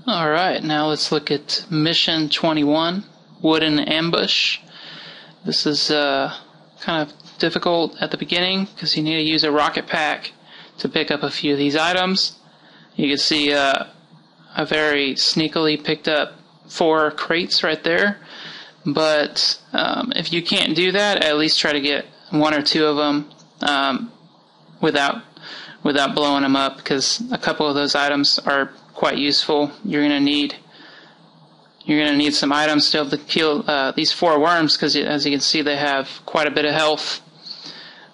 Alright, now let's look at Mission 21, Wooden Ambush. This is kind of difficult at the beginning because you need to use a rocket pack to pick up a few of these items. You can see I very sneakily picked up 4 crates right there, but if you can't do that, at least try to get 1 or 2 of them without blowing them up, because a couple of those items are quite useful. You're gonna need some items to be able to kill these 4 worms, because as you can see, they have quite a bit of health.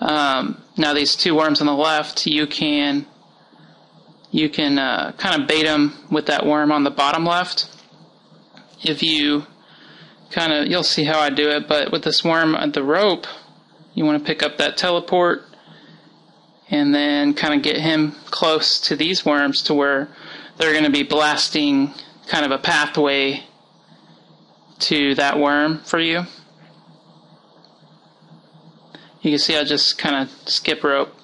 Now these 2 worms on the left, you can kind of bait them with that worm on the bottom left. If you you'll see how I do it, but with this worm at the rope, you want to pick up that teleport and then kind of get him close to these worms to where they're going to be blasting kind of a pathway to that worm for you. You can see I just kind of skip rope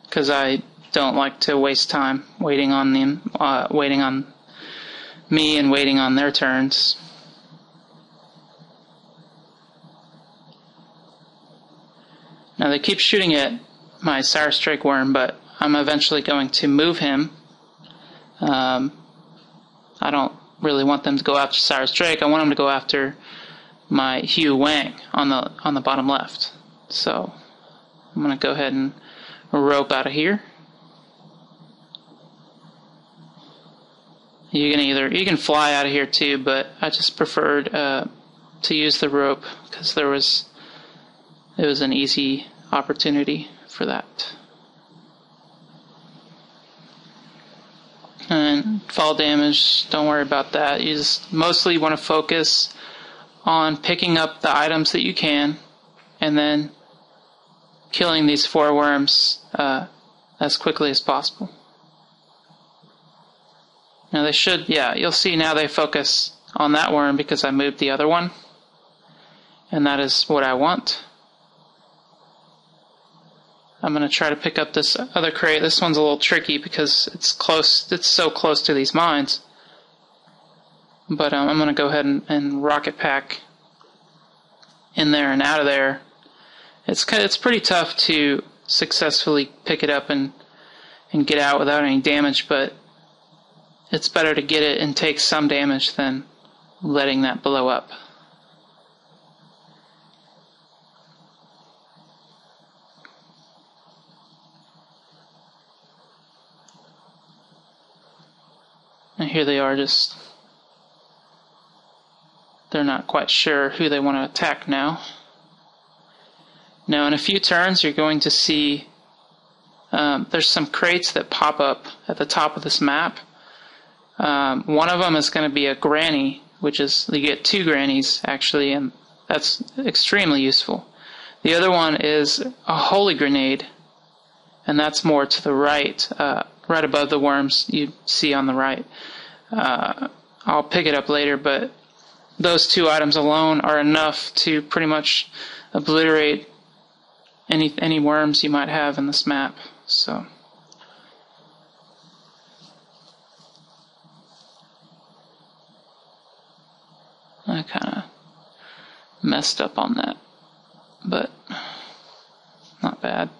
because I don't like to waste time waiting on them, waiting on me and waiting on their turns. Now they keep shooting at my Cyrus Drake worm, but I'm eventually going to move him. I don't really want them to go after Cyrus Drake. I want them to go after my Hugh Wang on the bottom left. So I'm going to go ahead and rope out of here. You can fly out of here too, but I just preferred to use the rope because it was an easy opportunity for that. And fall damage, don't worry about that. You just mostly want to focus on picking up the items that you can and then killing these 4 worms as quickly as possible. Now they should, you'll see now they focus on that worm because I moved the other one, and that is what I want. I'm going to try to pick up this other crate. This one's a little tricky because it's so close to these mines. But I'm going to go ahead and rocket pack in there and out of there. It's pretty tough to successfully pick it up and get out without any damage, but it's better to get it and take some damage than letting that blow up. And here they are, they're not quite sure who they want to attack now. Now in a few turns you're going to see there's some crates that pop up at the top of this map. One of them is going to be a granny, which is, you get 2 grannies actually, and that's extremely useful. The other one is a holy grenade, and that's more to the right, right above the worms you see on the right. I'll pick it up later, but those 2 items alone are enough to pretty much obliterate any worms you might have in this map. So I kind of messed up on that, but not bad.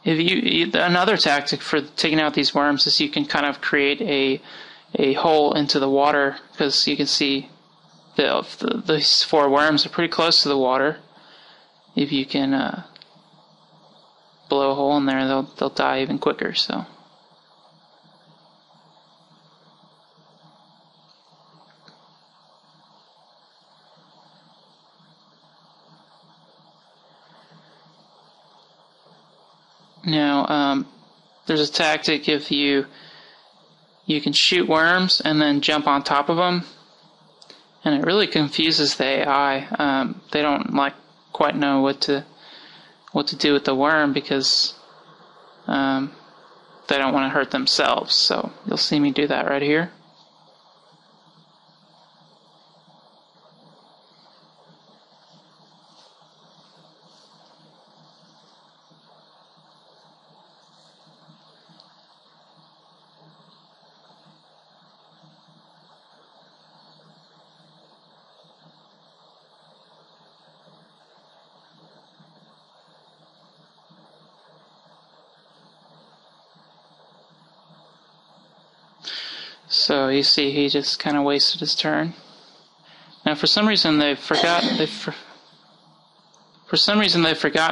Another tactic for taking out these worms is you can kind of create a hole into the water, because you can see these 4 worms are pretty close to the water. If you can blow a hole in there, they'll die even quicker. So now there's a tactic if you can shoot worms and then jump on top of them, and it really confuses the AI. They don't quite know what to do with the worm because they don't want to hurt themselves. So you'll see me do that right here. So you see, he just kind of wasted his turn. Now, for some reason, they've forgotten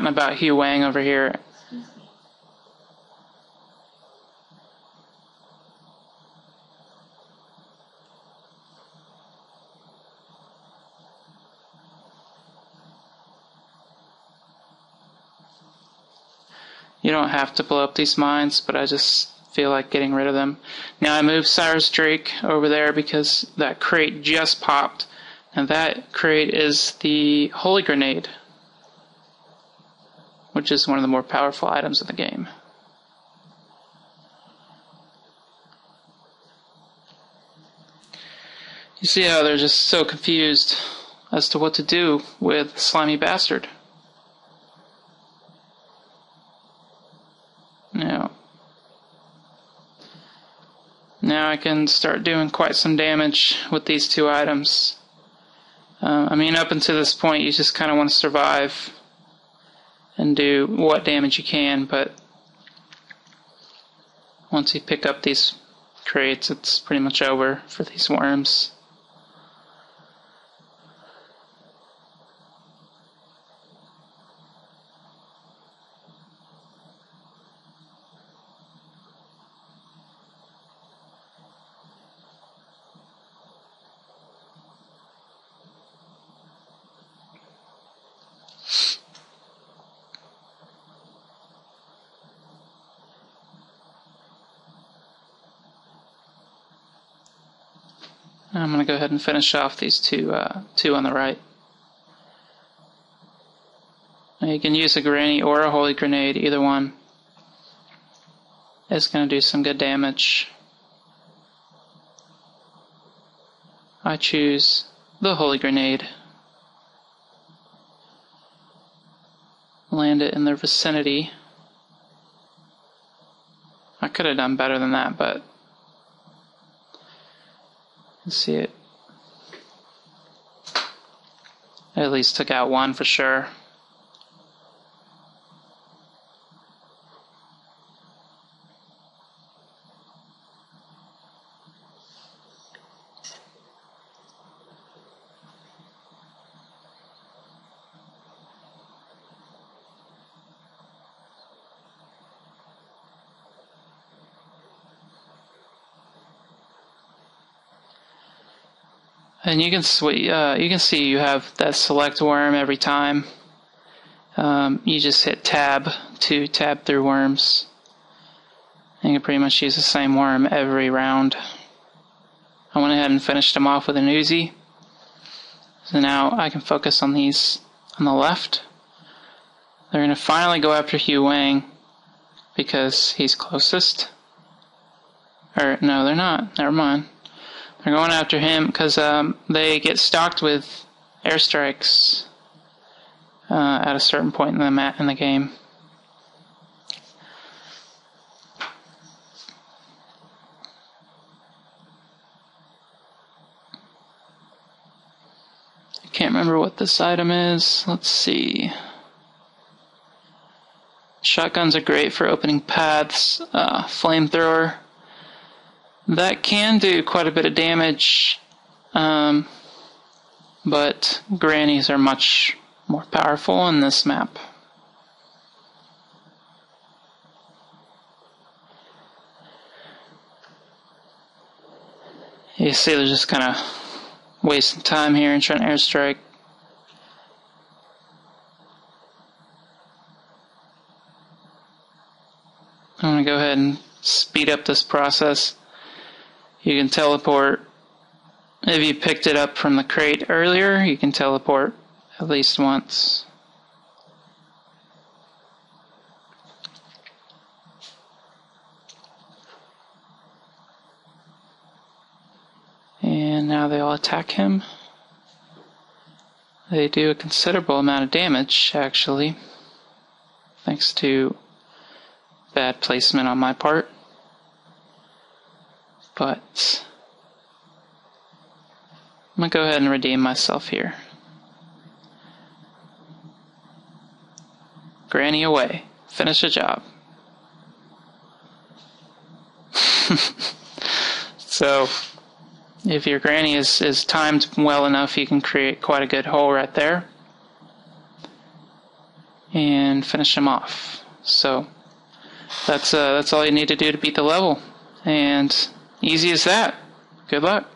about Hugh Wang over here. You don't have to blow up these mines, but I just feel like getting rid of them. Now I moved Cyrus Drake over there because that crate just popped. And that crate is the Holy Grenade, which is one of the more powerful items in the game. You see how they're just so confused as to what to do with Slimy Bastard. Now I can start doing quite some damage with these two items. I mean, up until this point, you just kind of want to survive and do what damage you can, but once you pick up these crates, it's pretty much over for these worms. I'm going to go ahead and finish off these two on the right. Now you can use a Granny or a Holy Grenade, either one. It's going to do some good damage. I choose the Holy Grenade. Land it in their vicinity. I could have done better than that, but let's see it. I at least took out one for sure. And you can see you have that select worm every time. You just hit tab to tab through worms. And you can pretty much use the same worm every round. I went ahead and finished them off with an Uzi. So now I can focus on these on the left. They're going to finally go after Hugh Wang because he's closest. Or no, they're not. Never mind. They're going after him because they get stocked with airstrikes at a certain point in the game. I can't remember what this item is. Let's see. Shotguns are great for opening paths. Flamethrower. That can do quite a bit of damage, but grannies are much more powerful in this map. You see they're just kind of wasting time here and trying to airstrike. I'm going to go ahead and speed up this process. You can teleport. If you picked it up from the crate earlier, you can teleport at least once. And now they all attack him. They do a considerable amount of damage, actually, thanks to bad placement on my part. But I'm going to go ahead and redeem myself here. Granny away. Finish the job. So if your granny is timed well enough, you can create quite a good hole right there and finish them off. So that's all you need to do to beat the level, and easy as that. Good luck.